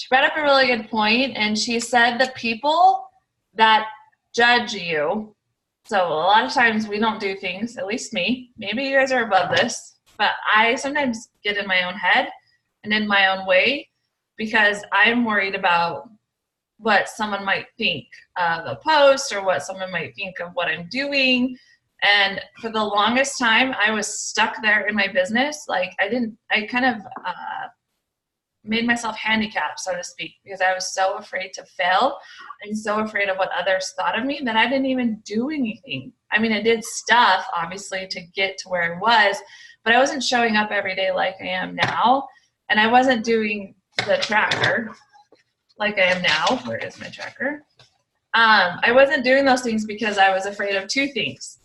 she brought up a really good point, and she said the people that judge you, so a lot of times we don't do things, at least me, maybe you guys are above this, but I sometimes get in my own head and in my own way because I'm worried about what someone might think of a post or what someone might think of what I'm doing. And for the longest time, I was stuck there in my business. Like I kind of made myself handicapped, so to speak, because I was so afraid to fail and so afraid of what others thought of me that I didn't even do anything. I mean, I did stuff, obviously, to get to where I was, but I wasn't showing up every day like I am now. And I wasn't doing the tracker like I am now. Where is my tracker? I wasn't doing those things because I was afraid of two things: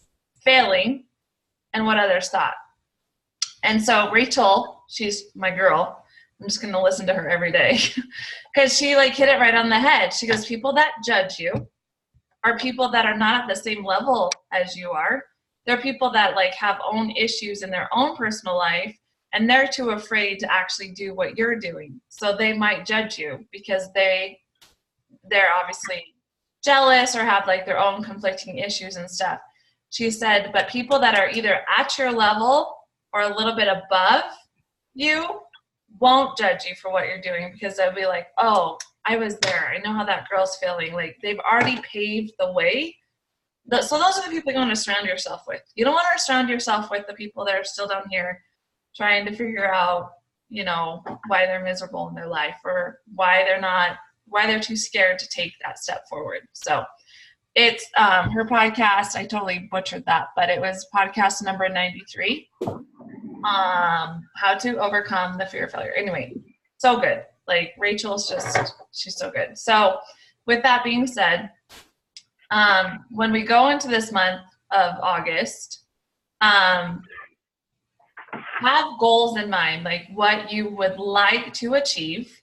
failing and what others thought. And so Rachel, she's my girl. I'm just going to listen to her every day because she like hit it right on the head. She goes, people that judge you are people that are not at the same level as you are. They're people that like have own issues in their own personal life, and they're too afraid to actually do what you're doing. So they might judge you because they're obviously jealous or have like their own conflicting issues and stuff. She said, but people that are either at your level or a little bit above you won't judge you for what you're doing because they'll be like, oh, I was there. I know how that girl's feeling. Like they've already paved the way. So those are the people you want to surround yourself with. You don't want to surround yourself with the people that are still down here trying to figure out, you know, why they're miserable in their life or why they're too scared to take that step forward. So it's her podcast. I totally butchered that, but it was podcast number 93. How to overcome the fear of failure. Anyway, so good. Like Rachel's she's so good. So with that being said, when we go into this month of August, have goals in mind, like what you would like to achieve.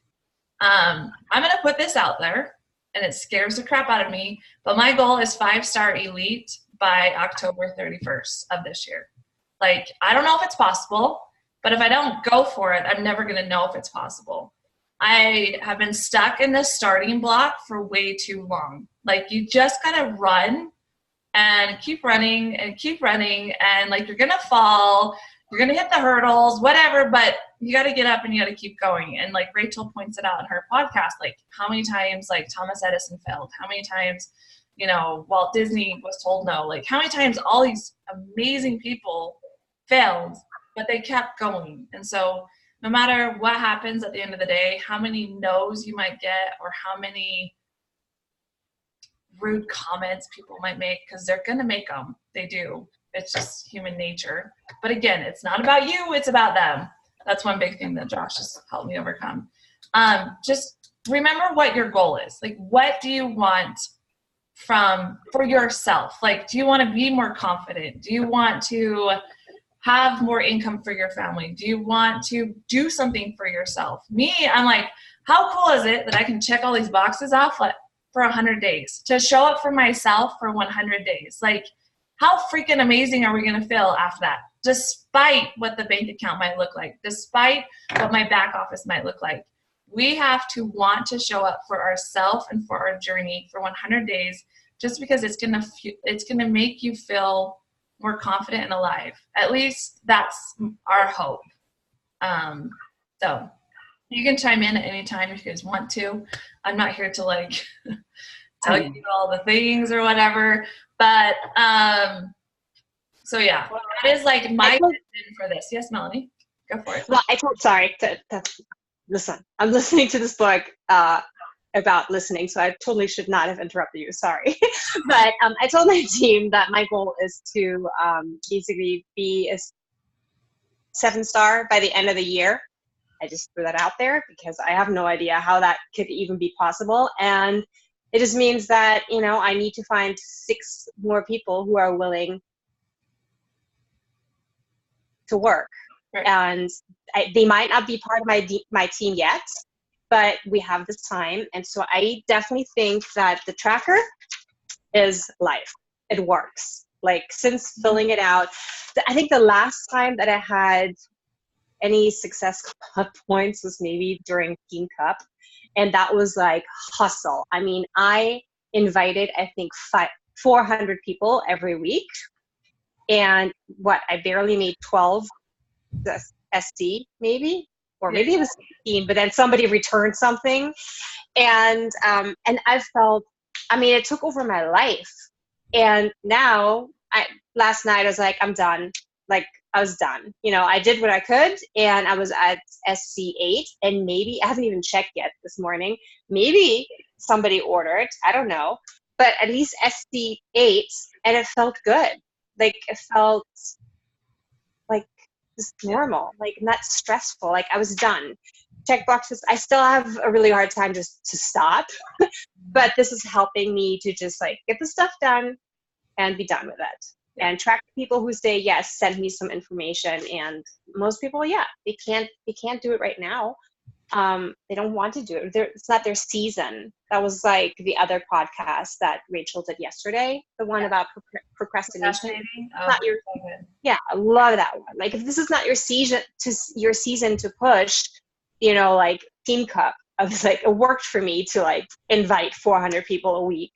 I'm going to put this out there, and it scares the crap out of me, but my goal is 5-star elite by October 31st of this year. Like, I don't know if it's possible, but if I don't go for it, I'm never going to know if it's possible. I have been stuck in this starting block for way too long. Like, you just got to run and keep running and keep running, and like you're going to fall, you're going to hit the hurdles, whatever, but you got to get up and you got to keep going. And like Rachel points it out in her podcast, like how many times like Thomas Edison failed, how many times, you know, Walt Disney was told no, like how many times all these amazing people failed, but they kept going. And so no matter what happens at the end of the day, how many no's you might get or how many rude comments people might make, because they're going to make them. They do. It's just human nature. But again, it's not about you, it's about them. That's one big thing that Josh has helped me overcome. Just remember what your goal is. Like, what do you want for yourself? Like, do you want to be more confident? Do you want to have more income for your family? Do you want to do something for yourself? Me, I'm like, how cool is it that I can check all these boxes off for 100 days to show up for myself for 100 days? Like, how freaking amazing are we going to feel after that? Despite what the bank account might look like, despite what my back office might look like, we have to want to show up for ourselves and for our journey for 100 days, just because it's going to make you feel more confident and alive. At least that's our hope. So you can chime in at any time if you guys want to. I'm not here to like tell you all the things or whatever, but so yeah, that is like my vision for this. Yes, Melanie, go for it. Well, listen, I'm listening to this book about listening, so I totally should not have interrupted you. Sorry. But I told my team that my goal is to basically be a 7-star by the end of the year. I just threw that out there because I have no idea how that could even be possible. And it just means that, you know, I need to find 6 more people who are willing to work. Right. And they might not be part of my team yet, but we have this time. And so I definitely think that the tracker is life. It works. Like, since filling it out, I think the last time that I had any success points was maybe during Team Cup. And that was like hustle. I mean, I invited, I think, 400 people every week. And I barely made 12 SC maybe, or maybe it was 15, but then somebody returned something. And I felt, I mean, it took over my life. And now, last night I was like, I'm done. Like, I was done. You know, I did what I could, and I was at SC8, and maybe, I haven't even checked yet this morning, maybe somebody ordered, I don't know, but at least SC8, and it felt good. Like, it felt like just normal, like not stressful. Like, I was done. Check boxes. I still have a really hard time just to stop, but this is helping me to just like get the stuff done and be done with it. And track people who say yes, send me some information. And most people, they can't do it right now. They don't want to do it. It's not their season. That was like the other podcast that Rachel did yesterday, the one about procrastination. Not your, I love that one. Like, if this is not your season to push, you know, like Team Cup, I was like, it worked for me to like invite 400 people a week.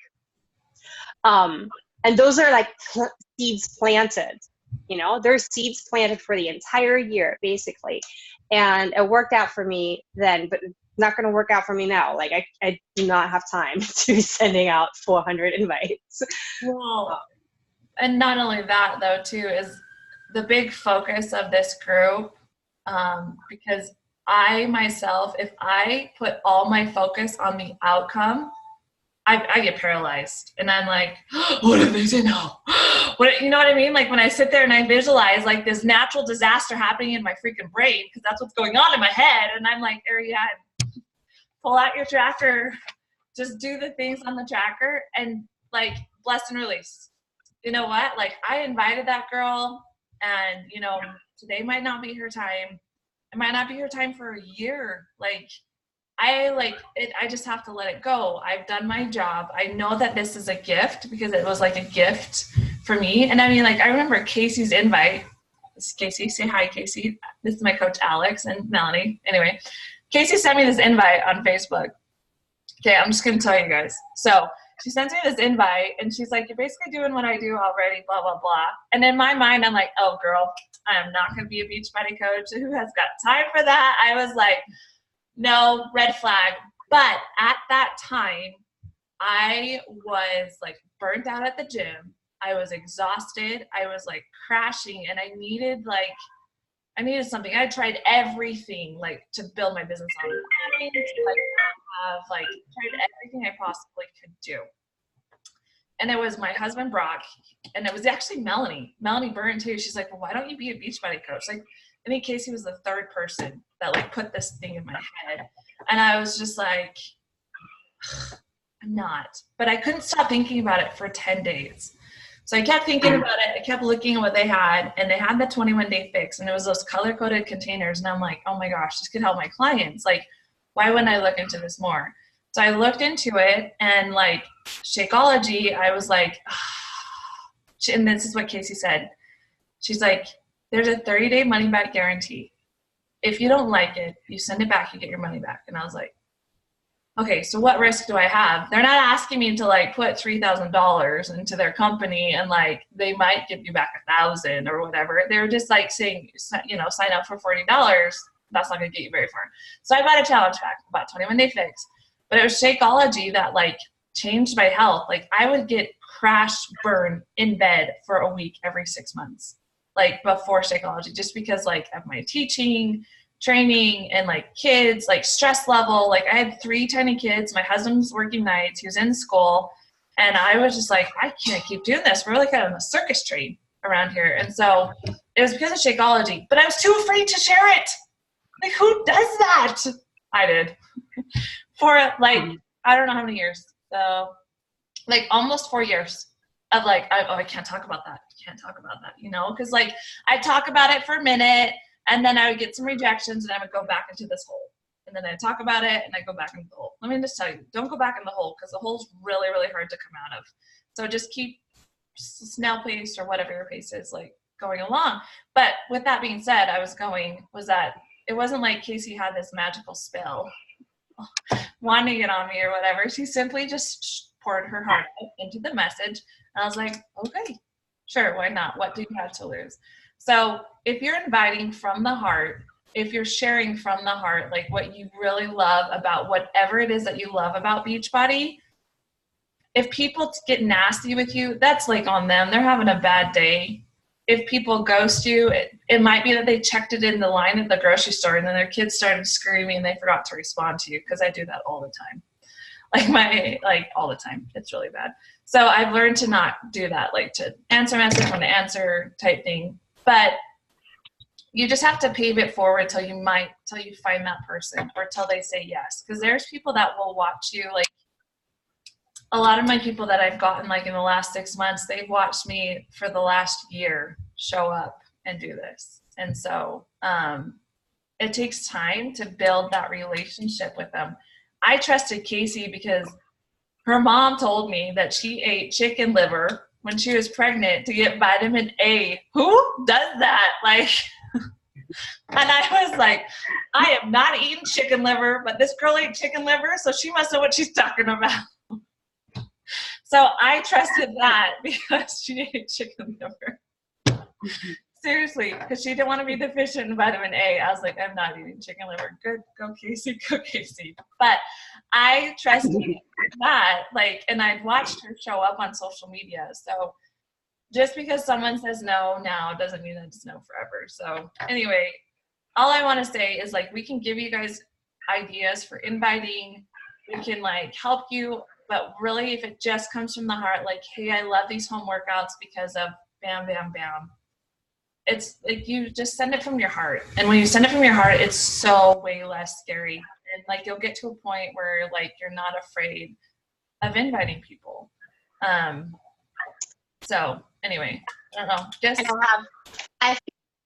And those are like seeds planted, you know, there's seeds planted for the entire year, basically. And it worked out for me then, but it's not going to work out for me now. Like, I do not have time to be sending out 400 invites. Well, and not only that, though, too, is the big focus of this group, because I myself, if I put all my focus on the outcome, I get paralyzed, and I'm like, what if they say no? What, you know what I mean? Like, when I sit there and I visualize like this natural disaster happening in my freaking brain, because that's what's going on in my head, and I'm like, Ariane, pull out your tracker, just do the things on the tracker, and like, bless and release. You know what? Like, I invited that girl, and you know, today might not be her time. It might not be her time for a year. Like, I just have to let it go. I've done my job. I know that this is a gift, because it was like a gift for me. And I mean, like, I remember Casey's invite. This is Casey. Say hi, Casey. This is my coach, Alex and Melanie. Anyway, Casey sent me this invite on Facebook. Okay, I'm just going to tell you guys. So she sends me this invite, and she's like, you're basically doing what I do already, blah, blah, blah. And in my mind, I'm like, oh, girl, I am not going to be a Beachbody coach. Who has got time for that? I was like, no, red flag. But at that time, I was like burnt out at the gym. I was exhausted. I was like crashing, and I needed something. I tried everything, like, to build my business on, tried everything I possibly could do. And it was my husband, Brock, and it was actually Melanie Burton too. She's like, well, why don't you be a Beachbody coach? Like, I think Casey was the third person that like put this thing in my head. And I was just like, I'm not. But I couldn't stop thinking about it for 10 days. So I kept thinking about it. I kept looking at what they had, and they had the 21-day fix, and it was those color-coded containers. And I'm like, oh my gosh, this could help my clients. Like, why wouldn't I look into this more? So I looked into it, and like Shakeology, I was like, and this is what Casey said. She's like, there's a 30-day money-back guarantee. If you don't like it, you send it back, you get your money back. And I was like, okay, so what risk do I have? They're not asking me to like put $3,000 into their company, and like they might give you back $1,000 or whatever. They're just like saying, you know, sign up for $40. That's not going to get you very far. So I bought a challenge pack, bought 21-day fix, but it was Shakeology that like changed my health. Like, I would get crash burn in bed for a week every 6 months, like before Shakeology, just because like of my teaching, training, and like kids, like stress level. Like, I had 3 tiny kids. My husband's working nights. He was in school. And I was just like, I can't keep doing this. We're like on a circus train around here. And so it was because of Shakeology, but I was too afraid to share it. Like, who does that? I did for like, I don't know how many years. So like almost 4 years of like, I can't talk about that. Can't talk about that, you know? Cause like I talk about it for a minute, and then I would get some rejections, and I would go back into this hole. And then I talk about it, and I go back into the hole. Let me just tell you, don't go back in the hole, because the hole's really, really hard to come out of. So just keep snail pace or whatever your pace is, like going along. But with that being said, was that it wasn't like Casey had this magical spell wanting to get on me or whatever. She simply just poured her heart into the message. And I was like, okay, sure, why not? What do you have to lose? So if you're inviting from the heart, if you're sharing from the heart, like what you really love about whatever it is that you love about Beachbody, if people get nasty with you, that's like on them. They're having a bad day. If people ghost you, it might be that they checked it in the line at the grocery store and then their kids started screaming and they forgot to respond to you, because I do that all the time. Like all the time. It's really bad. So I've learned to not do that, like to answer message when to answer type thing. But you just have to pave it forward till you find that person or till they say yes. Because there's people that will watch you. Like a lot of my people that I've gotten like in the last 6 months, they've watched me for the last year show up and do this. And so it takes time to build that relationship with them. I trusted Casey because her mom told me that she ate chicken liver when she was pregnant to get vitamin A. Who does that? Like, and I was like, I am not eating chicken liver, but this girl ate chicken liver, so she must know what she's talking about. So I trusted that because she ate chicken liver. Seriously, because she didn't want to be deficient in vitamin A. I was like, I'm not eating chicken liver. Good, go Casey, go Casey. But I trusted that, like, and I'd watched her show up on social media. So just because someone says no now doesn't mean that it's no forever. So anyway, all I want to say is, like, we can give you guys ideas for inviting. We can, like, help you. But really, if it just comes from the heart, like, hey, I love these home workouts because of bam, bam, bam. It's like you just send it from your heart. And when you send it from your heart, it's so way less scary. And like you'll get to a point where like you're not afraid of inviting people. So anyway, I don't know. Just I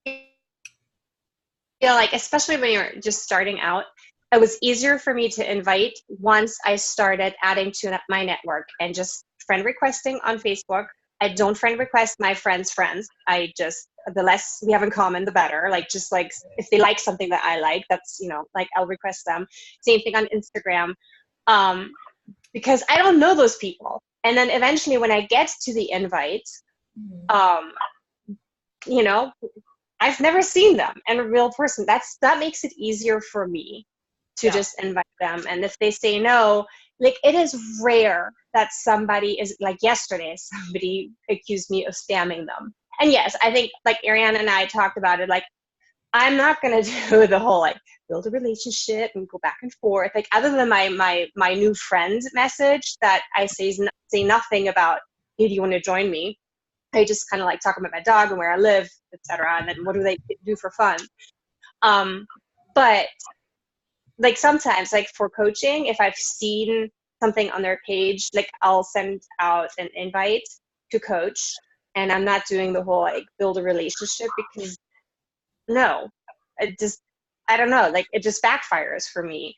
feel like, especially when you're just starting out, it was easier for me to invite once I started adding to my network and just friend requesting on Facebook. I don't friend request my friends' friends. The less we have in common, the better. Like, just like if they like something that I like, that's, like I'll request them. Same thing on Instagram, because I don't know those people. And then eventually when I get to the invite, I've never seen them and a real person. That makes it easier for me to just invite them. And if they say no, like, it is rare that somebody is, like yesterday, somebody accused me of spamming them. And yes, I think, like Ariana and I talked about it, like, I'm not going to do the whole, like, build a relationship and go back and forth. Like, other than my new friend message that I say nothing about, hey, do you want to join me? I just kind of like talk about my dog and where I live, etc. And then what do they do for fun? But like sometimes, like for coaching, if I've seen something on their page, like I'll send out an invite to coach, and I'm not doing the whole like build a relationship, because no, I don't know, like it just backfires for me,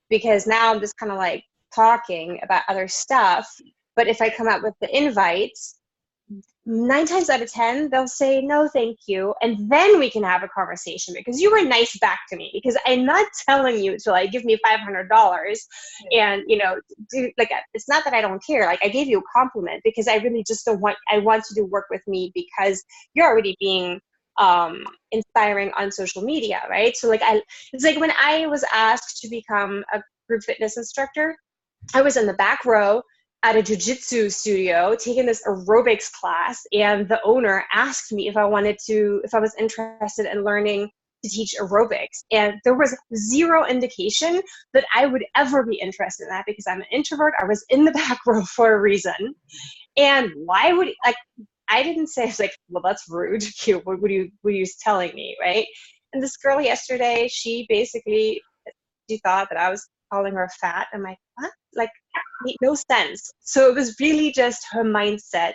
because now I'm just kind of like talking about other stuff. But if I come out with the invites, 9 times out of 10, they'll say, no, thank you. And then we can have a conversation because you were nice back to me, because I'm not telling you to like give me $500 and, do like, it's not that I don't care. Like, I gave you a compliment because I really just I want you to work with me because you're already being inspiring on social media. Right. So like, it's like when I was asked to become a group fitness instructor, I was in the back row at a jiu-jitsu studio taking this aerobics class, and the owner asked me if I was interested in learning to teach aerobics, and there was zero indication that I would ever be interested in that, because I'm an introvert. I was in the back row for a reason. And why would, like, I didn't say, it's like, well, that's rude. What were you telling me, right? And this girl yesterday, she thought that I was calling her fat. I'm like, what? Like, made no sense. So it was really just her mindset.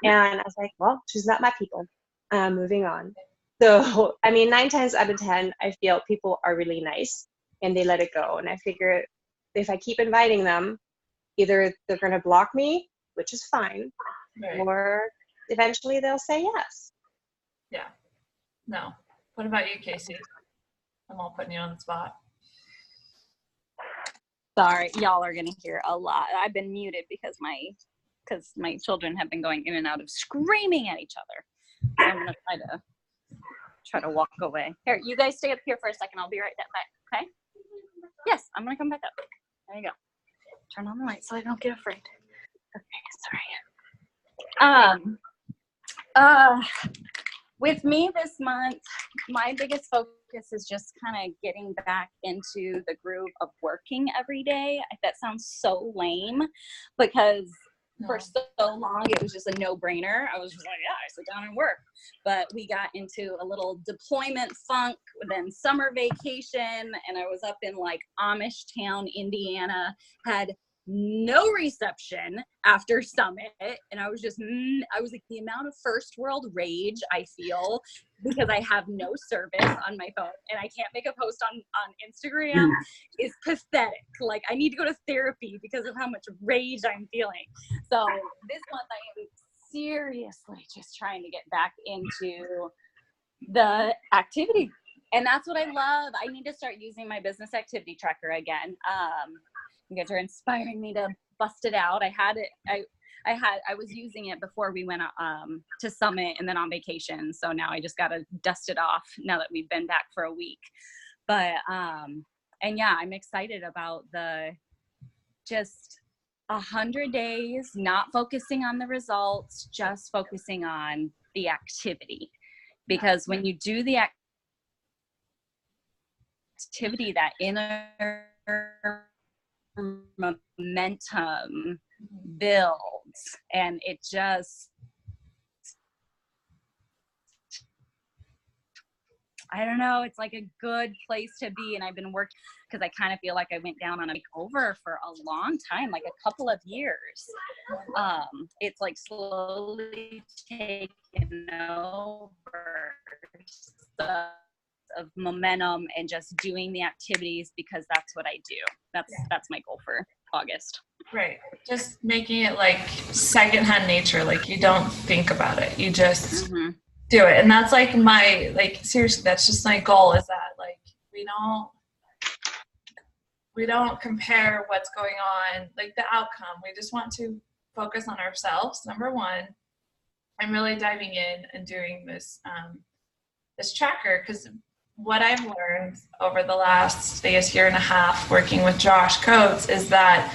And I was like, well, she's not my people. Moving on. So, I mean, 9 times out of 10, I feel people are really nice and they let it go. And I figure if I keep inviting them, either they're going to block me, which is fine, right, or eventually they'll say yes. Yeah. No. What about you, Casey? I'm all putting you on the spot. Sorry, y'all are gonna hear a lot. I've been muted because my children have been going in and out of screaming at each other. So I'm gonna try to walk away. Here, you guys stay up here for a second. I'll be right back. Okay? Yes, I'm gonna come back up. There you go. Turn on the light so I don't get afraid. Okay, sorry. With me this month, my biggest focus is just kind of getting back into the groove of working every day. That sounds so lame because for so long it was just a no-brainer. I was just like, yeah, I sit down and work. But we got into a little deployment funk, then summer vacation, and I was up in like Amish Town, Indiana, had no reception after Summit, and I was like, the amount of first world rage I feel because I have no service on my phone and I can't make a post on Instagram is pathetic. Like, I need to go to therapy because of how much rage I'm feeling. So this month I am seriously just trying to get back into the activity, and that's what I love. I need to start using my business activity tracker again. You guys are inspiring me to bust it out. I was using it before we went to Summit and then on vacation. So now I just got to dust it off now that we've been back for a week. But, and yeah, I'm excited about just 100 days, not focusing on the results, just focusing on the activity. Because when you do the activity, that inner momentum builds, and it just, I don't know, it's like a good place to be. And I've been working because I kind of feel like I went down on a makeover for a long time, like a couple of years. It's like slowly taken over of momentum and just doing the activities because that's what I do. That's my goal for August. Right. Just making it like secondhand nature. Like, you don't think about it. You just do it. And that's like seriously, that's just my goal, is that like we don't compare what's going on, like the outcome. We just want to focus on ourselves. Number one, I'm really diving in and doing this tracker, because what I've learned over the last, I guess, year and a half working with Josh Coates is that,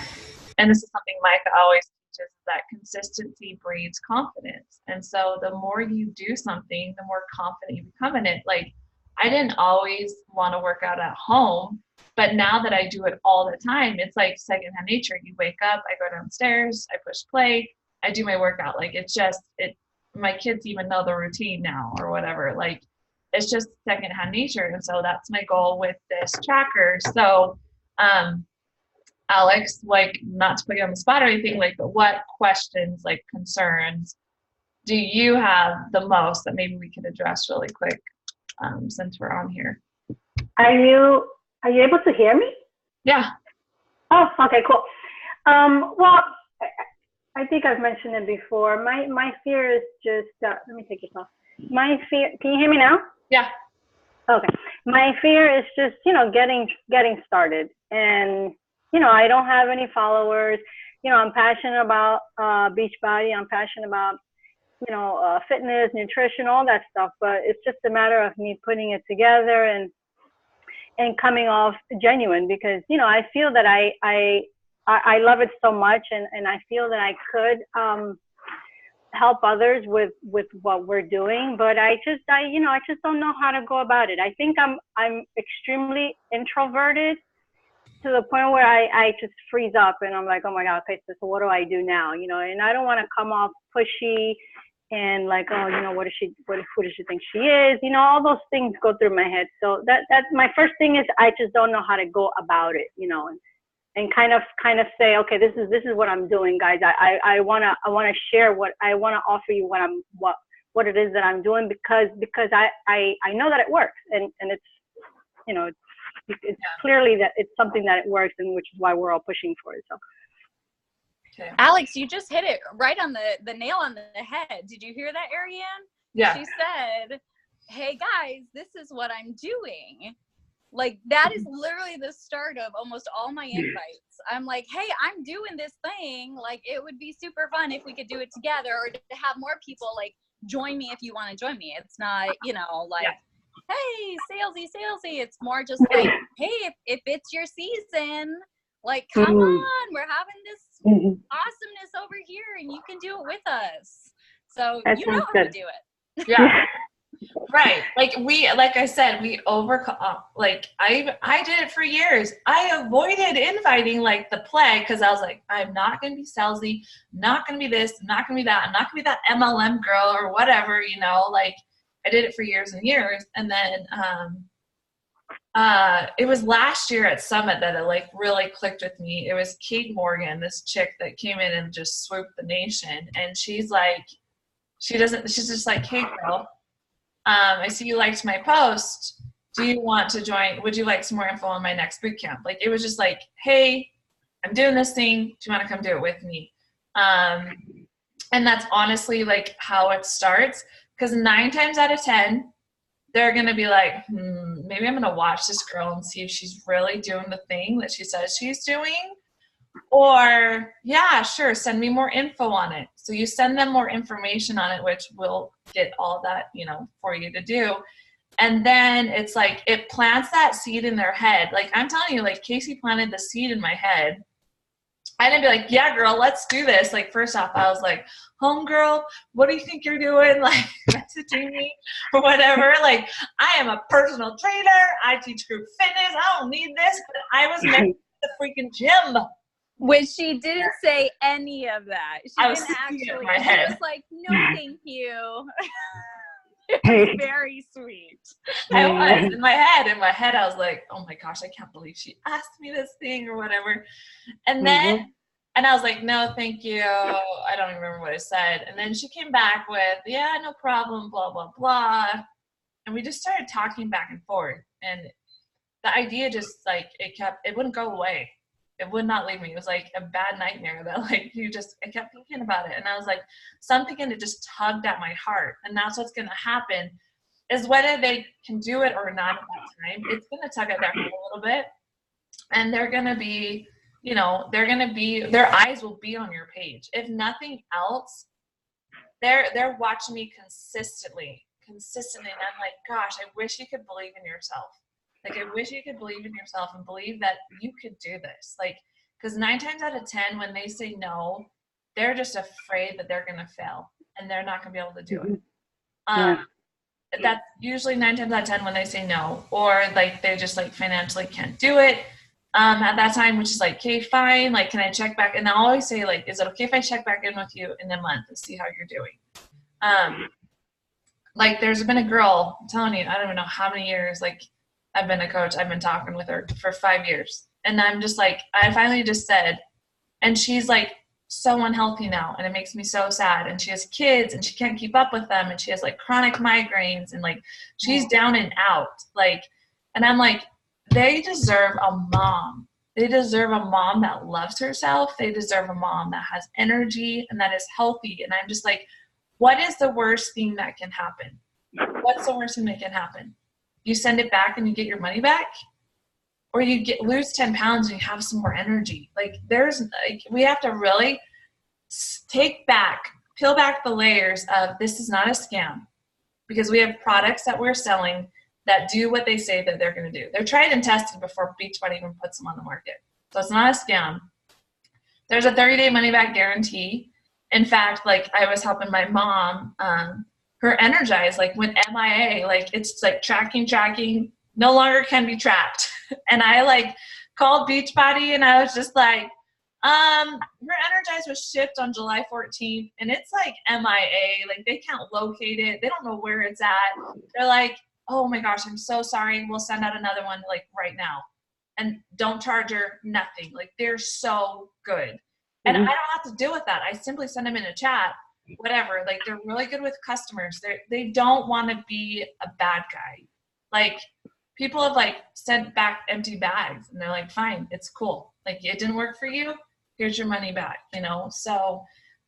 and this is something Micah always teaches, that consistency breeds confidence. And so the more you do something, the more confident you become in it. Like, I didn't always want to work out at home, but now that I do it all the time, it's like secondhand nature. You wake up, I go downstairs, I push play, I do my workout. Like, my kids even know the routine now or whatever. Like, it's just secondhand nature. And so that's my goal with this tracker. So, Alex, like, not to put you on the spot or anything, like, but what questions, like concerns, do you have the most that maybe we could address really quick, since we're on here? Are you able to hear me? Yeah. Oh, okay, cool. Well, I think I've mentioned it before. My fear is just, let me take this off. My fear, can you hear me now? Yeah. Okay. My fear is just, getting started. And, I don't have any followers. I'm passionate about Beachbody. I'm passionate about, fitness, nutrition, all that stuff. But it's just a matter of me putting it together and coming off genuine, because, I feel that I love it so much, and I feel that I could help others with what we're doing, but I just don't know how to go about it. I think I'm extremely introverted to the point where I just freeze up and I'm like, oh my God, okay, so what do I do now? And I don't want to come off pushy and like, oh, who does she think she is? All those things go through my head. So that's my first thing, is I just don't know how to go about it, and kind of say, okay, this is what I'm doing, guys. I wanna share what I wanna offer you, what it is that I'm doing, because I know that it works, and it's it's clearly that it's something that it works, and which is why we're all pushing for it. So. Okay. Alex, you just hit it right on the nail on the head. Did you hear that, Ariane? Yeah. She said, hey guys, this is what I'm doing. Like, that is literally the start of almost all my invites. I'm like, hey, I'm doing this thing. Like, it would be super fun if we could do it together, or to have more people like join me if you want to join me. It's not, like, hey, salesy. It's more just like, hey, if it's your season, like, come on, we're having this awesomeness over here and you can do it with us. So That you know sounds how good. to do it. Yeah. Right. Like I said, we I did it for years. I avoided inviting like the plague because I was like, I'm not going to be salesy. I'm not going to be this. I'm not going to be that. I'm not going to be that MLM girl or whatever, like I did it for years and years. And then, it was last year at Summit that it like really clicked with me. It was Kate Morgan, this chick that came in and just swooped the nation. And she's just like, hey girl, I see you liked my post. Do you want to join? Would you like some more info on my next boot camp? Like, it was just like, hey, I'm doing this thing. Do you want to come do it with me? And that's honestly like how it starts. Because 9 times out of 10, they're going to be like, maybe I'm going to watch this girl and see if she's really doing the thing that she says she's doing. Or, yeah, sure, send me more info on it. So you send them more information on it, which will get all that, for you to do. And then it's like, it plants that seed in their head. Like, I'm telling you, like, Casey planted the seed in my head. I didn't be like, yeah, girl, let's do this. Like, first off, I was like, homegirl, what do you think you're doing? Like, messaging me or whatever. Like, I am a personal trainer. I teach group fitness. I don't need this. But I was married to the freaking gym. Which she didn't say any of that. She I was didn't thinking actually. in my head. She was like, "No, thank you." It was very sweet. I was in my head. In my head, I was like, "Oh my gosh, I can't believe she asked me this thing or whatever." And then, and I was like, "No, thank you." I don't even remember what I said. And then she came back with, "Yeah, no problem." Blah blah blah. And we just started talking back and forth. And the idea just like it wouldn't go away. It would not leave me. It was like a bad nightmare that like I kept thinking about it. And I was like, something and it just tugged at my heart. And that's what's going to happen is whether they can do it or not at that time, it's going to tug at their heart a little bit. And they're going to be, their eyes will be on your page. If nothing else, they're watching me consistently. And I'm like, gosh, I wish you could believe in yourself. Like, I wish you could believe in yourself and believe that you could do this. Like, because 9 times out of 10, when they say no, they're just afraid that they're going to fail and they're not going to be able to do it. That's usually 9 times out of 10 when they say no, or like they just like financially can't do it at that time, which is like, okay, fine. Like, can I check back? And I always say, like, is it okay if I check back in with you in a month to see how you're doing? Like, there's been a girl, I'm telling you, I don't even know how many years, like, I've been a coach. I've been talking with her for 5 years. And I'm just like, I finally just said, and she's like so unhealthy now. And it makes me so sad. And she has kids and she can't keep up with them. And she has like chronic migraines and like, she's down and out. Like, and I'm like, they deserve a mom. They deserve a mom that loves herself. They deserve a mom that has energy and that is healthy. And I'm just like, what is the worst thing that can happen? What's the worst thing that can happen? You send it back and you get your money back, or you lose 10 pounds and you have some more energy. Like, we have to really peel back the layers of this is not a scam, because we have products that we're selling that do what they say that they're going to do. They're tried and tested before Beachbody even puts them on the market. So it's not a scam. There's a 30-day money back guarantee. In fact, like, I was helping my mom, her Energize, like, went MIA, like, it's like tracking, no longer can be tracked. And I like called Beachbody and I was just like, your Energize was shipped on July 14th and it's like MIA, like they can't locate it. They don't know where it's at. They're like, oh my gosh, I'm so sorry. We'll send out another one like right now. And don't charge her nothing. Like, they're so good. And I don't have to deal with that. I simply send them in a chat. Whatever, like, they're really good with customers. They don't want to be a bad guy. Like, people have like sent back empty bags and they're like, fine, it's cool. Like, it didn't work for you. Here's your money back, So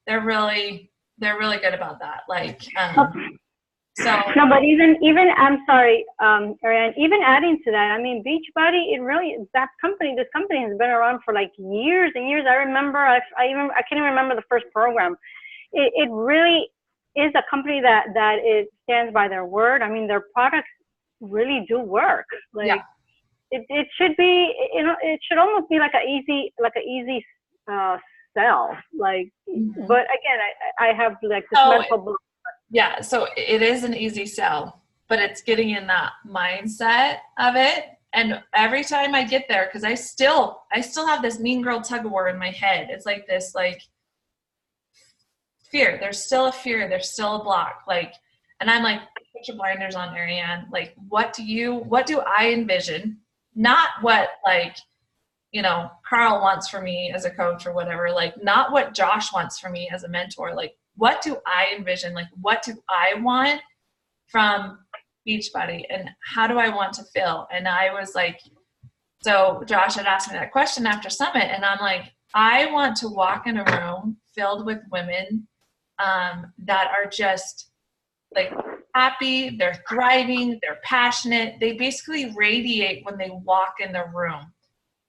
they're really good about that. Like, So No, but even I'm sorry, Ariane, even adding to that, I mean, Beachbody, this company has been around for like years and years. I remember, I can't even remember the first program. It really is a company that it stands by their word. I mean, their products really do work. Like, yeah. it should be, it should almost be like a easy sell. Like, Mhm. but again, I have like this So mental block. yeah, so it is an easy sell, but it's getting in that mindset of it. And every time I get there, because I still have this mean girl tug of war in my head. It's like this like fear. There's still a fear. There's still a block. Like, and I'm like, put your blinders on, Ariane. Like, what do I envision? Not what like, Carl wants for me as a coach or whatever. Like, not what Josh wants for me as a mentor. Like, what do I envision? Like, what do I want from Beachbody, and how do I want to feel? And I was like, so Josh had asked me that question after Summit, and I'm like, I want to walk in a room filled with women that are just like happy, they're thriving, they're passionate. They basically radiate when they walk in the room.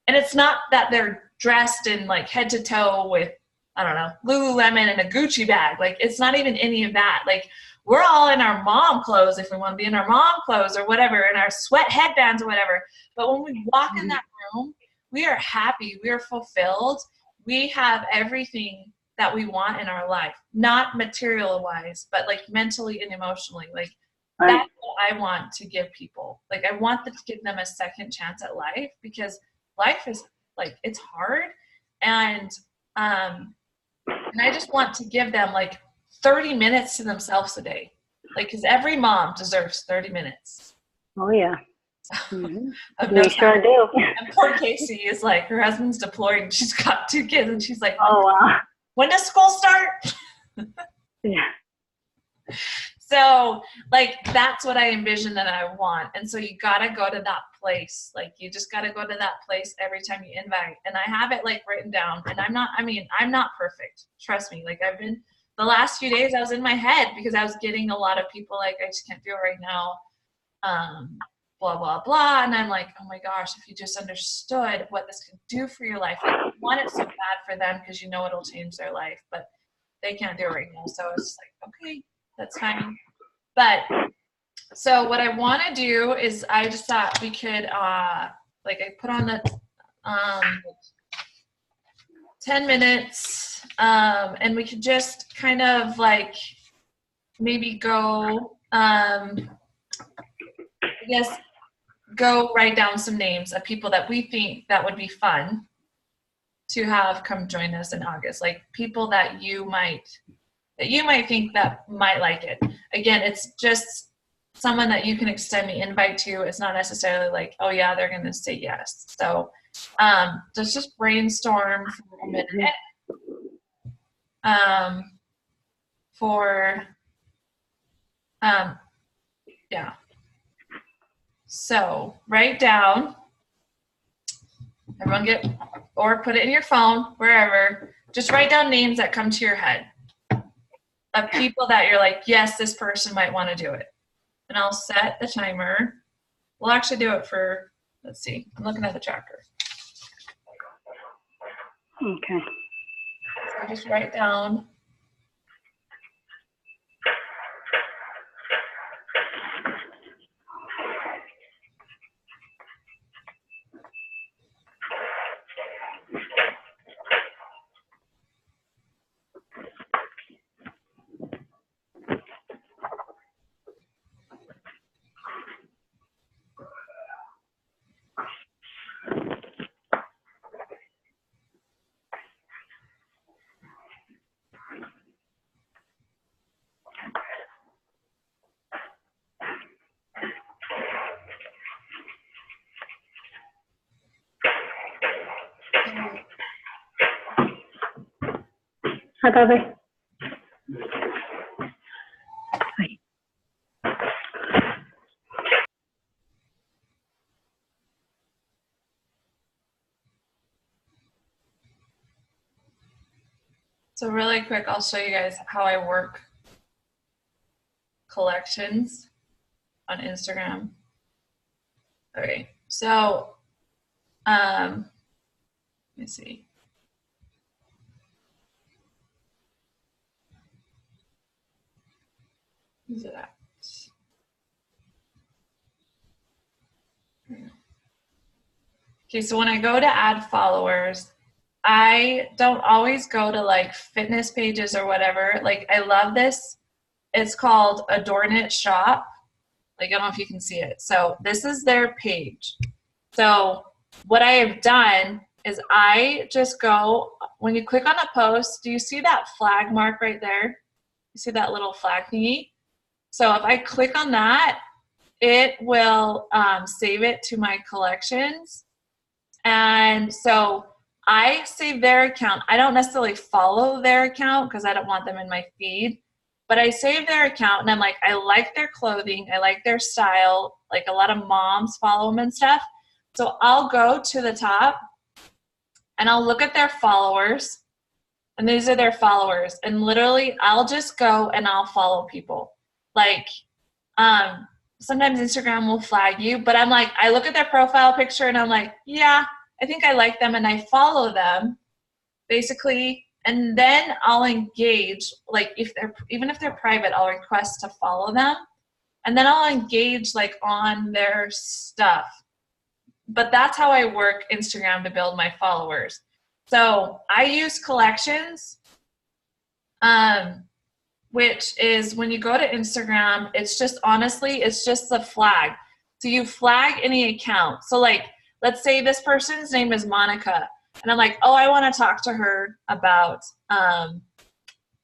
And it's not that they're dressed in like head to toe with, I don't know, Lululemon and a Gucci bag. Like, it's not even any of that. Like, we're all in our mom clothes if we want to be in our mom clothes or whatever, in our sweat headbands or whatever. But when we walk in that room, we are happy, we are fulfilled, we have everything that we want in our life, not material wise, but like mentally and emotionally. Like, Right. that's what I want to give people. Like, I want to give them a second chance at life, because life is like, it's hard. And I just want to give them like 30 minutes to themselves a day. Like, because every mom deserves 30 minutes. Oh yeah. Mm-hmm. Of We sure do. And poor Casey is like, her husband's deployed and she's got 2 kids and she's like, Oh wow. when does school start? Yeah. So like, that's what I envision that I want. And so you got to go to that place. Like, you just got to go to that place every time you invite. And I have it like written down, and I'm not perfect. Trust me. Like, the last few days I was in my head because I was getting a lot of people like, I just can't do it right now. Blah, blah, blah. And I'm like, oh my gosh, if you just understood what this could do for your life. Like, you want it so bad for them because you know it'll change their life, but they can't do it right now. So it's just like, okay, that's fine. But so what I want to do is, I just thought we could like, I put on the 10 minutes and we could just kind of like maybe go I guess go write down some names of people that we think that would be fun to have come join us in August. Like, people that you might think that might like it. Again, it's just someone that you can extend the invite to. It's not necessarily like, oh yeah, they're going to say yes. So let's just brainstorm for a minute. Yeah. So write down, everyone or put it in your phone, wherever. Just write down names that come to your head of people that you're like, yes, this person might want to do it. And I'll set the timer. We'll actually do it for, let's see, I'm looking at the tracker. Okay. So just write down. Hi, Bobby. So really quick, I'll show you guys how I work collections on Instagram. Okay, so let me see. Who's it at? Okay, so when I go to add followers, I don't always go to like fitness pages or whatever. Like I love this. It's called Adorn It Shop. Like I don't know if you can see it. So this is their page. So what I have done is I just go, when you click on a post, do you see that flag mark right there? You see that little flag thingy? So if I click on that, it will save it to my collections. And so I save their account. I don't necessarily follow their account because I don't want them in my feed, but I save their account and I'm like, I like their clothing. I like their style. Like a lot of moms follow them and stuff. So I'll go to the top and I'll look at their followers, and these are their followers. And literally I'll just go and I'll follow people. Like, sometimes Instagram will flag you, but I'm like, I look at their profile picture and I'm like, yeah, I think I like them, and I follow them basically. And then I'll engage, like even if they're private, I'll request to follow them, and then I'll engage like on their stuff. But that's how I work Instagram to build my followers. So I use collections, which is when you go to Instagram, it's just honestly, it's just the flag. So you flag any account. So like, let's say this person's name is Monica, and I'm like, oh, I want to talk to her about,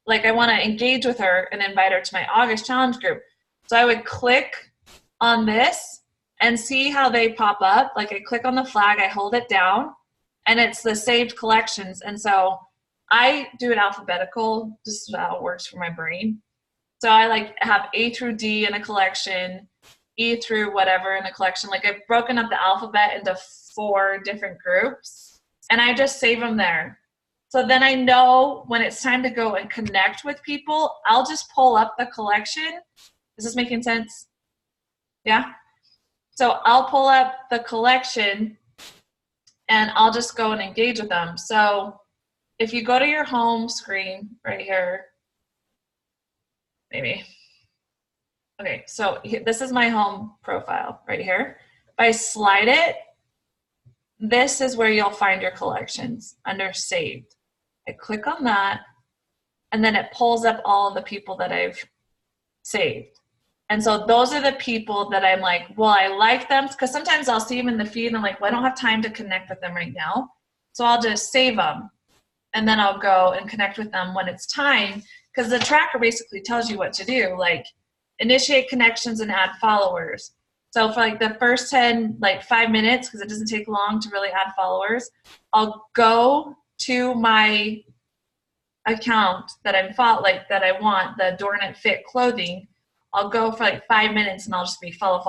like I want to engage with her and invite her to my August challenge group. So I would click on this and see how they pop up. Like I click on the flag, I hold it down, and it's the saved collections. And so I do it alphabetical, just how it works for my brain. So I like have A through D in a collection, E through whatever in a collection. Like I've broken up the alphabet into 4 different groups, and I just save them there. So then I know when it's time to go and connect with people, I'll just pull up the collection. Is this making sense? Yeah? So I'll pull up the collection and I'll just go and engage with them. So if you go to your home screen right here, maybe. Okay, so this is my home profile right here. If I slide it, this is where you'll find your collections under saved. I click on that, and then it pulls up all of the people that I've saved. And so those are the people that I'm like, well, I like them, because sometimes I'll see them in the feed and I'm like, well, I don't have time to connect with them right now. So I'll just save them, and then I'll go and connect with them when it's time, because the tracker basically tells you what to do, like initiate connections and add followers. So for like the first 5 minutes, because it doesn't take long to really add followers, I'll go to my account that that I want, the Adorn It Fit clothing. I'll go for like 5 minutes and I'll just be follow.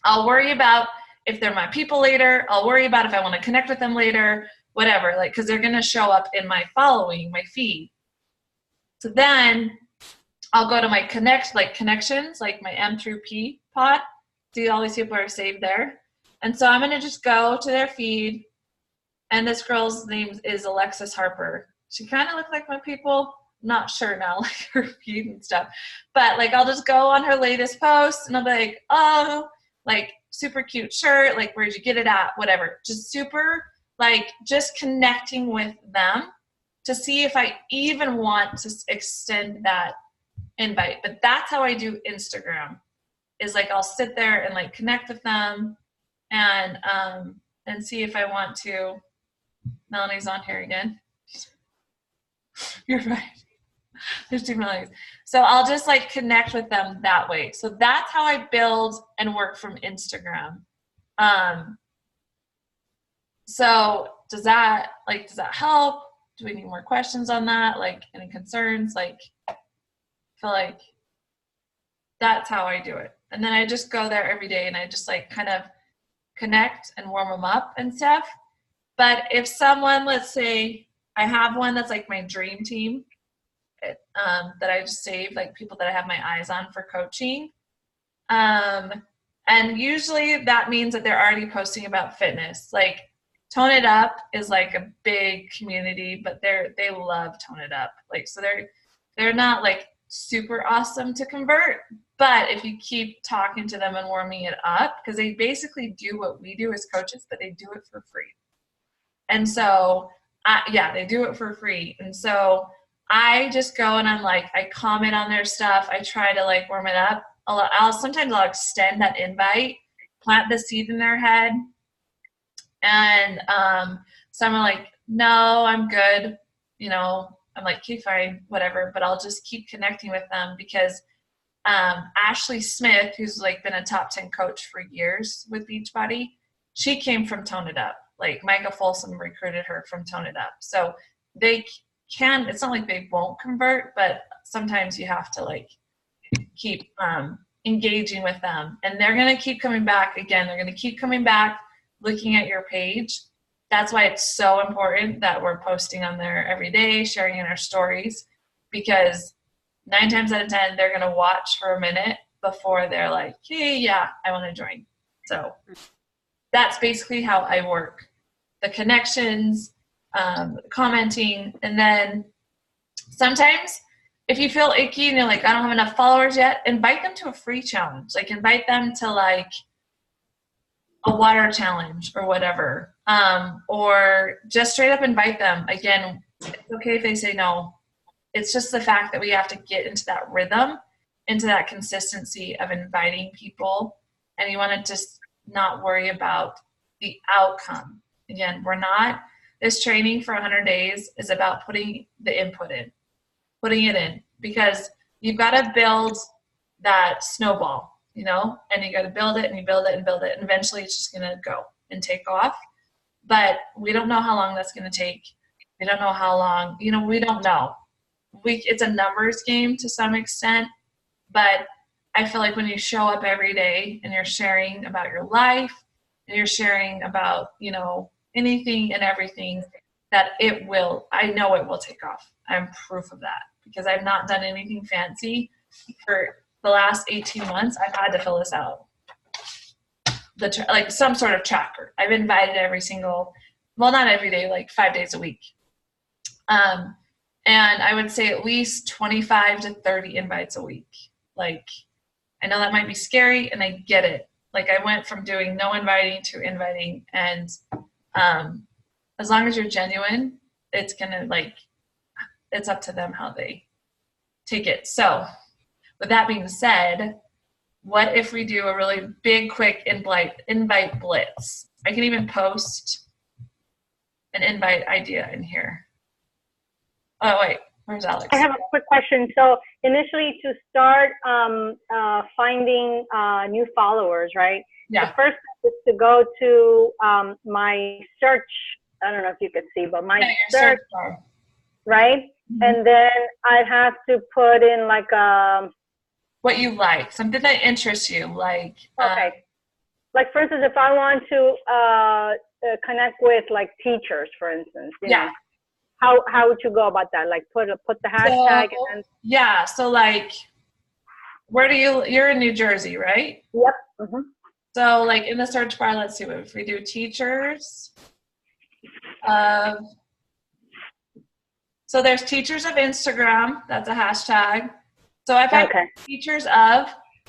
I'll worry about if they're my people later. I'll worry about if I want to connect with them later, whatever, like, because they're going to show up in my following, my feed. So then I'll go to my connections, like my M through P pod. See, all these people are saved there. And so I'm going to just go to their feed. And this girl's name is Alexis Harper. She kind of looked like my people. Not sure now, like her feed and stuff. But like I'll just go on her latest post and I'll be like, oh, like super cute shirt. Like, where'd you get it at? Whatever. Just super, like just connecting with them to see if I even want to extend that invite. But that's how I do Instagram, is like I'll sit there and like connect with them and see if I want to. Melanie's on here again. You're right. There's 2 Melanies. So I'll just like connect with them that way. So that's how I build and work from Instagram. So does that help? Do we need more questions on that? Like any concerns? Like, I feel like that's how I do it. And then I just go there every day and I just like kind of connect and warm them up and stuff. But if someone, let's say I have one that's like my dream team, that I just save, like people that I have my eyes on for coaching. And usually that means that they're already posting about fitness. Like Tone It Up is like a big community, but they love Tone It Up. Like, so they're not like super awesome to convert, but if you keep talking to them and warming it up, because they basically do what we do as coaches, but they do it for free. And so, they do it for free. And so I just go and I'm like, I comment on their stuff. I try to like warm it up. Sometimes I'll extend that invite, plant the seed in their head. And some are like, no, I'm good. You know, I'm like, okay, fine, whatever. But I'll just keep connecting with them because Ashley Smith, who's like been a top 10 coach for years with Beachbody, she came from Tone It Up. Like Micah Folsom recruited her from Tone It Up. So they can, it's not like they won't convert, but sometimes you have to like keep engaging with them. And they're going to keep coming back again. They're going to keep coming back looking at your page. That's why it's so important that we're posting on there every day, sharing in our stories, because 9 times out of 10, they're going to watch for a minute before they're like, hey, yeah, I want to join. So that's basically how I work. The connections, commenting, and then sometimes if you feel icky and you're like, I don't have enough followers yet, invite them to a free challenge. Like invite them to like a water challenge or whatever. Or just straight up invite them. Again, it's okay if they say no. It's just the fact that we have to get into that rhythm, into that consistency of inviting people. And you want to just not worry about the outcome. Again, this training for 100 days is about putting the input in, putting it in, because you've got to build that snowball, you know, and you got to build it and you build it and build it. And eventually it's just going to go and take off. But we don't know how long that's going to take. We don't know how long, you know, we don't know. It's a numbers game to some extent, but I feel like when you show up every day and you're sharing about your life and you're sharing about, you know, anything and everything, that I know it will take off. I'm proof of that because I've not done anything fancy for the last 18 months. I've had to fill this out. Like some sort of tracker. I've invited every single, well, not every day, like 5 days a week. And I would say at least 25 to 30 invites a week. Like, I know that might be scary and I get it. Like I went from doing no inviting to inviting, and as long as you're genuine, it's gonna it's up to them how they take it. So with that being said, what if we do a really big, quick invite blitz? I can even post an invite idea in here. Oh, wait, where's Alex? I have a quick question. So initially to start finding new followers, right? Yeah. The first step is to go to my search. I don't know if you can see, but my search, right? Mm-hmm. And then I have to put in like what you like, something that interests you, like. Okay. Like for instance, if I want to connect with like teachers, for instance. You know, how would you go about that? Like put the hashtag and. Yeah. So like, you're in New Jersey, right? Yep. Mm-hmm. So like in the search bar, let's see, if we do teachers so there's teachers of Instagram, that's a hashtag. So I've had teachers of,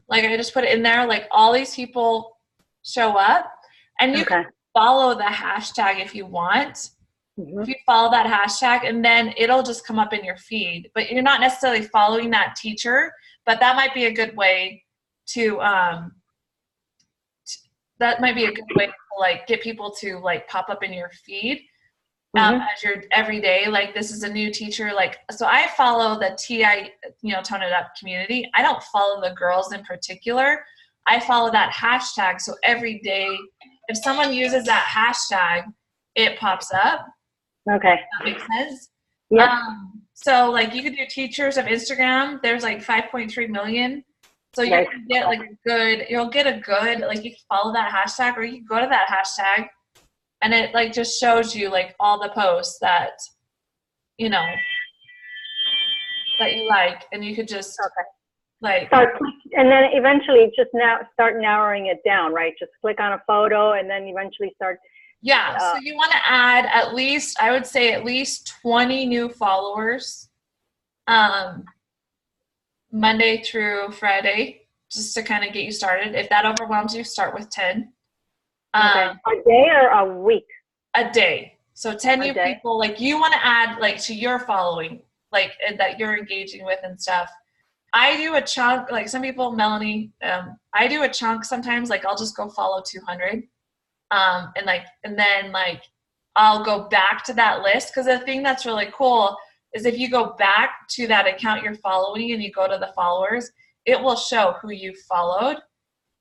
like I just put it in there, like all these people show up, and you can follow the hashtag if you want. Mm-hmm. If you follow that hashtag, and then it'll just come up in your feed, but you're not necessarily following that teacher, but that might be a good way to like get people to like pop up in your feed as you're every day. Like this is a new teacher. Like, so I follow the TI, Tone It Up community. I don't follow the girls in particular. I follow that hashtag. So every day, if someone uses that hashtag, it pops up. Okay. That makes sense. Yeah. So like you could do teachers of Instagram. There's like 5.3 million. So you can get you'll get a good, like you can follow that hashtag, or you can go to that hashtag and it like just shows you like all the posts that, that you like, and you could just like and then eventually just start narrowing it down, right? Just click on a photo and then eventually start. Yeah, so you want to add at least, I would say at least 20 new followers Monday through Friday, just to kind of get you started. If that overwhelms you, start with 10. A day or a week? A day. So 10 new people, like you want to add like to your following, like that you're engaging with and stuff. I do a chunk, like some people, Melanie, I do a chunk sometimes, like I'll just go follow 200. And then I'll go back to that list. Cause the thing that's really cool is if you go back to that account you're following and you go to the followers, it will show who you followed.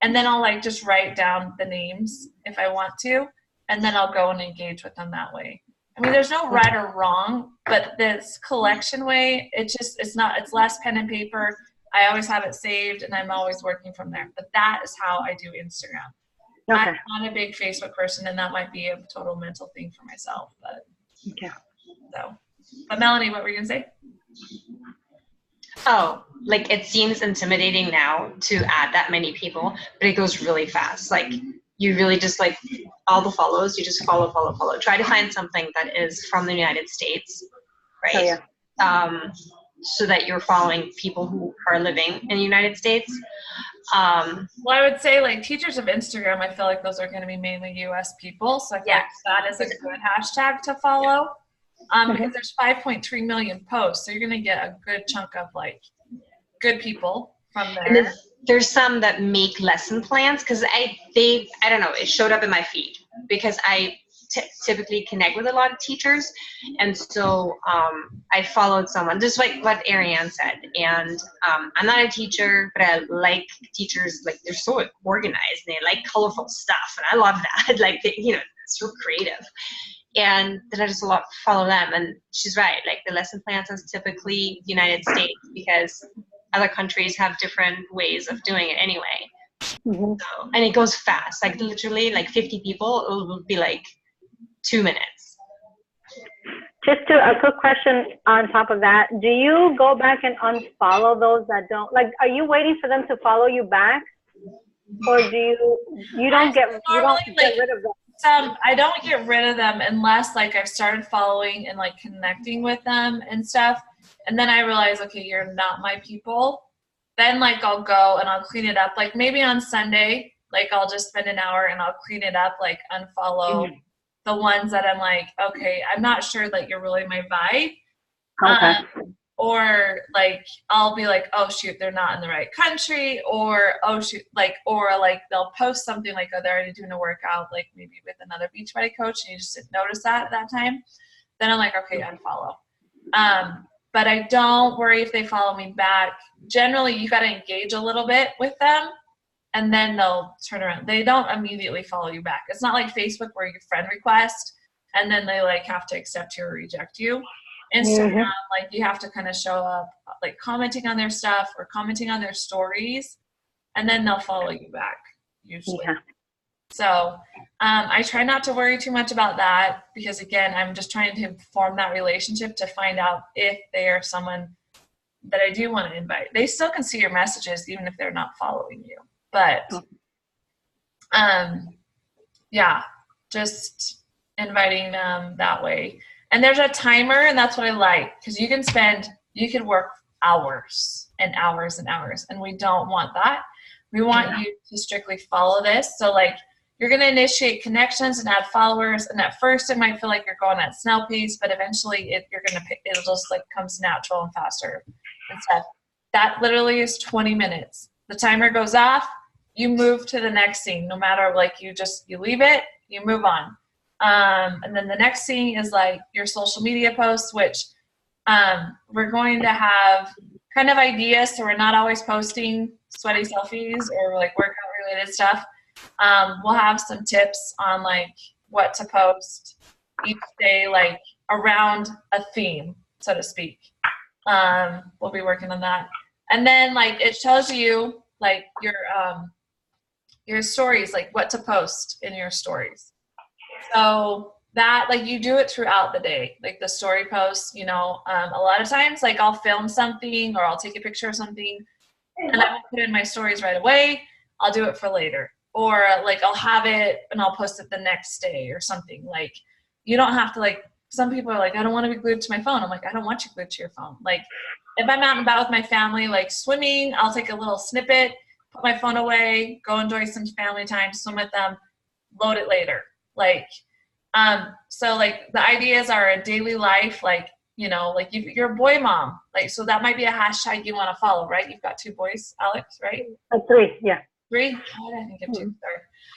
And then I'll like just write down the names if I want to, and then I'll go and engage with them that way. I mean, there's no right or wrong, but this collection way, it's less pen and paper. I always have it saved and I'm always working from there. But that is how I do Instagram. Okay. I'm not a big Facebook person, and that might be a total mental thing for myself. But but Melanie, what were you gonna say? Oh, like it seems intimidating now to add that many people, but it goes really fast. Like you really just like all the follows, you just follow. Try to find something that is from the United States, right? Oh, yeah. So that you're following people who are living in the United States. Well, I would say like teachers of Instagram, I feel like those are going to be mainly U.S. people. So I feel like that is a good hashtag to follow. Because there's 5.3 million posts. So you're going to get a good chunk of like good people from there. And there's some that make lesson plans because I don't know, it showed up in my feed because I typically connect with a lot of teachers. And so I followed someone, just like what Ariane said. And I'm not a teacher, but I like teachers, like they're so organized and they like colorful stuff. And I love that. Like, it's so creative. And then I just follow them. And she's right. Like the lesson plans is typically United States because other countries have different ways of doing it anyway. Mm-hmm. So, and it goes fast. Like literally like 50 people, it will be like 2 minutes. Just a quick question on top of that. Do you go back and unfollow those that don't, like, are you waiting for them to follow you back? Or do you don't get rid of them? I don't get rid of them unless like I've started following and like connecting with them and stuff. And then I realize, okay, you're not my people. Then like I'll go and I'll clean it up. Like maybe on Sunday, like I'll just spend an hour and I'll clean it up, like unfollow the ones that I'm like, okay, I'm not sure that you're really my vibe. Okay. Or like I'll be like, oh shoot, they're not in the right country, or oh shoot, or they'll post something like, oh, they're already doing a workout, like maybe with another Beachbody coach, and you just didn't notice that at that time. Then I'm like, okay, unfollow. But I don't worry if they follow me back. Generally, you got to engage a little bit with them, and then they'll turn around. They don't immediately follow you back. It's not like Facebook where you friend request, and then they like have to accept you or reject you. Instagram, like you have to kind of show up, like commenting on their stuff or commenting on their stories, and then they'll follow you back usually. Yeah. So I try not to worry too much about that because again, I'm just trying to form that relationship to find out if they are someone that I do want to invite. They still can see your messages even if they're not following you, but just inviting them that way. And there's a timer, and that's what I like, because you could work hours and hours and hours, and we don't want that. We want you to strictly follow this. So like you're going to initiate connections and add followers, and at first it might feel like you're going at snail pace, but eventually it'll just like comes natural and faster and stuff. That literally is 20 minutes. The timer goes off, you move to the next scene. No matter like you leave it, you move on. And then the next thing is like your social media posts, which we're going to have kind of ideas. So we're not always posting sweaty selfies or like workout related stuff. We'll have some tips on like what to post each day, like around a theme, so to speak. We'll be working on that. And then like it tells you like your stories, like what to post in your stories. So that, like, you do it throughout the day, like the story posts, you know, a lot of times, like, I'll film something or I'll take a picture of something and I won't put it in my stories right away. I'll do it for later. Or like I'll have it and I'll post it the next day or something. Like, you don't have to, like, some people are like, I don't want to be glued to my phone. I'm like, I don't want you glued to your phone. Like, if I'm out and about with my family, like swimming, I'll take a little snippet, put my phone away, go enjoy some family time, swim with them, load it later. Like, so like the ideas are a daily life, like, you know, like you're a boy mom, like, so that might be a hashtag you want to follow, right? You've got 2 boys, Alex, right? 3, yeah. 3? Oh, I think I have 2. Sorry.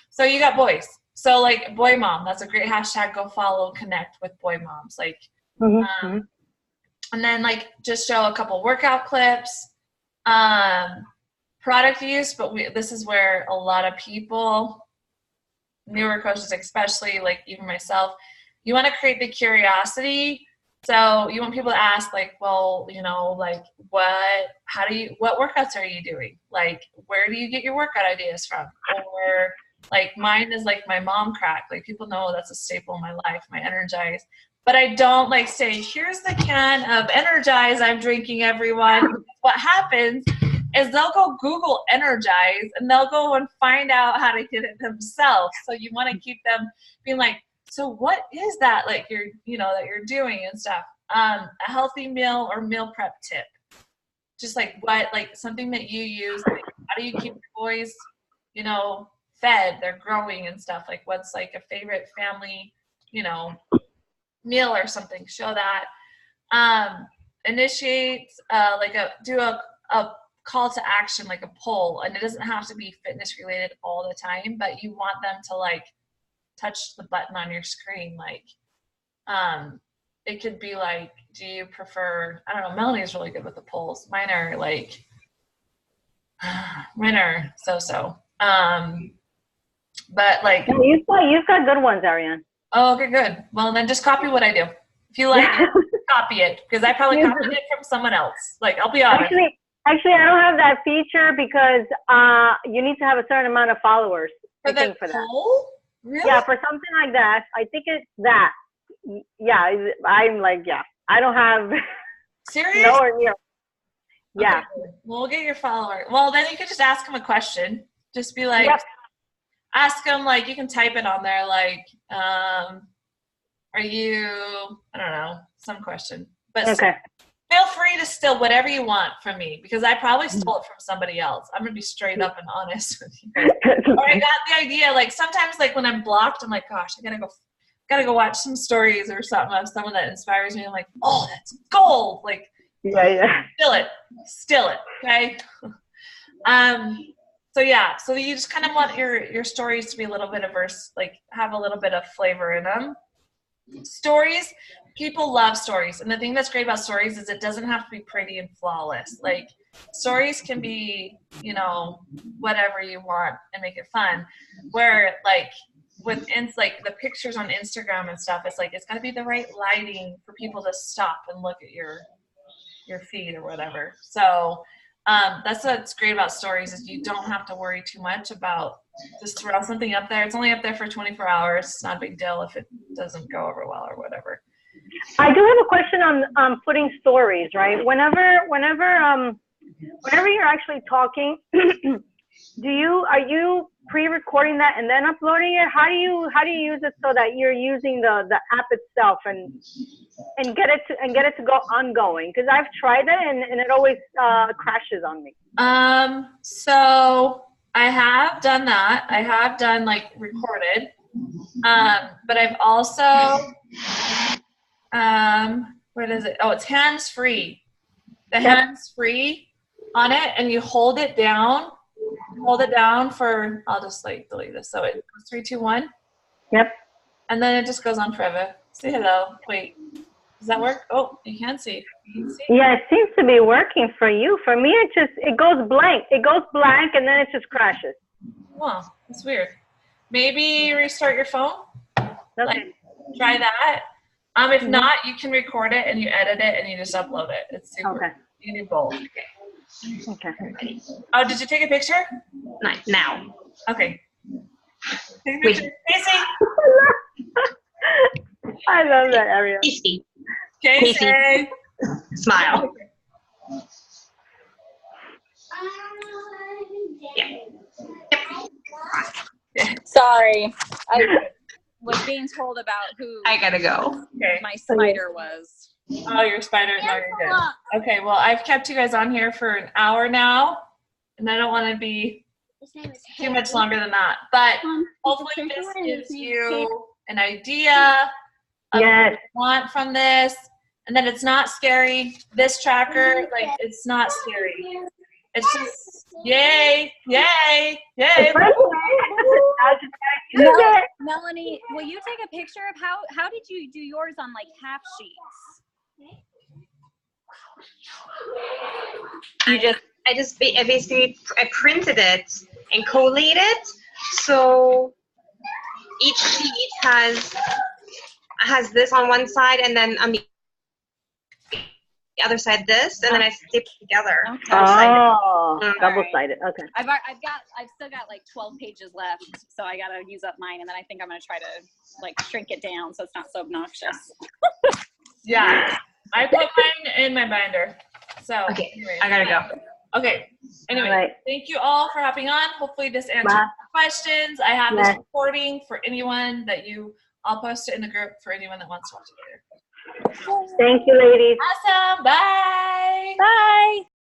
So you got boys. So like boy mom, that's a great hashtag. Go follow, connect with boy moms. Like, and then like just show a couple workout clips, product use. But this is where a lot of people, newer coaches especially, like even myself, you want to create the curiosity. So you want people to ask, like, well, you know, like, what workouts are you doing? Like, where do you get your workout ideas from? Or like mine is like my mom crack. Like, people know that's a staple in my life, my Energize. But I don't like say, here's the can of Energize I'm drinking, everyone. What happens is they'll go Google Energize and they'll go and find out how to get it themselves. So you want to keep them being like, so what is that, like, you're, you know, that you're doing and stuff? A healthy meal or meal prep tip. Just like what, like something that you use, like, how do you keep your boys, you know, fed, they're growing and stuff. Like, what's like a favorite family, you know, meal or something. Show that. Initiate, do a call to action, like a poll. And it doesn't have to be fitness related all the time, but you want them to like touch the button on your screen. Like, it could be like, do you prefer, I don't know, Melanie's really good with the polls. Mine are like, so. But like, you've got good ones, Ariane. Oh, okay, good. Well, then just copy what I do. If you like it, copy it, because I probably copied it from someone else. Like, I'll be honest. Actually, I don't have that feature because you need to have a certain amount of followers. For that poll? Really? Yeah, for something like that. I think it's that. Yeah, I'm like, yeah. I don't have. Serious? Nowhere near. Yeah. Okay, well, we'll get your follower. Well, then you could just ask them a question. Just be like, ask them, like, you can type it on there, like, are you, I don't know, some question. But okay. Feel free to steal whatever you want from me, because I probably stole it from somebody else. I'm going to be straight up and honest with you. Or I got the idea, like, sometimes, like, when I'm blocked, I'm like, gosh, I gotta go watch some stories or something of someone that inspires me. I'm like, oh, that's gold. Like, yeah. Steal it, okay? So yeah, so you just kind of want your stories to be a little bit like have a little bit of flavor in them. Stories, people love stories. And the thing that's great about stories is it doesn't have to be pretty and flawless. Like, stories can be, you know, whatever you want and make it fun. Where like with like the pictures on Instagram and stuff, it's like, it's gotta be the right lighting for people to stop and look at your feed or whatever. So that's what's great about stories, is you don't have to worry too much about just throw something up there. It's only up there for 24 hours. It's not a big deal if it doesn't go over well or whatever. I do have a question on putting stories, right? Whenever you're actually talking, are you pre-recording that and then uploading it? How do you use it so that you're using the app itself and get it to go ongoing? Because I've tried that and it always crashes on me. So I have done that. I have done like recorded, but I've also what is it? Oh, it's hands-free. The hands-free on it, and you hold it down. Hold it down for, I'll just like delete this. So it goes 3, 2, 1. Yep. And then it just goes on forever. Say hello. Wait, does that work? Oh, you can see. Yeah, it seems to be working for you. For me, it goes blank. It goes blank and then it just crashes. Wow, that's weird. Maybe restart your phone. Okay. Like, try that. If not, you can record it and you edit it and you just upload it. It's super. Okay. You can do both. Okay. Oh, did you take a picture? Now. Okay. Take a Wait. picture. Casey. I love that, Ariel. Casey, Casey. smile. Yeah. Sorry. I was being told about who I gotta go. Okay. my spider was. Oh, your spider. No, you're good. Okay, well, I've kept you guys on here for an hour now, and I don't want to be too much longer than that. But hopefully this gives you an idea of Yes. what you want from this, and then it's not scary. This tracker, like, it's not scary. It's just yay, yay, yay. Melanie, will you take a picture of how did you do yours on like half sheets? I basically printed it and collated it, so each sheet has this on one side, and then on the other side this, and then I stick it together. Okay. Oh, Mm. double-sided. Okay. I've still got like 12 pages left, so I gotta use up mine, and then I think I'm gonna try to like shrink it down so it's not so obnoxious. Yeah, I put mine in my binder. So Okay, anyway. I gotta go. Okay. Anyway, All right. thank you all for hopping on. Hopefully this answered Bye. your questions. I have this Yes. recording for anyone that I'll post it in the group for anyone that wants to watch it later. Thank you, ladies. Awesome. Bye. Bye.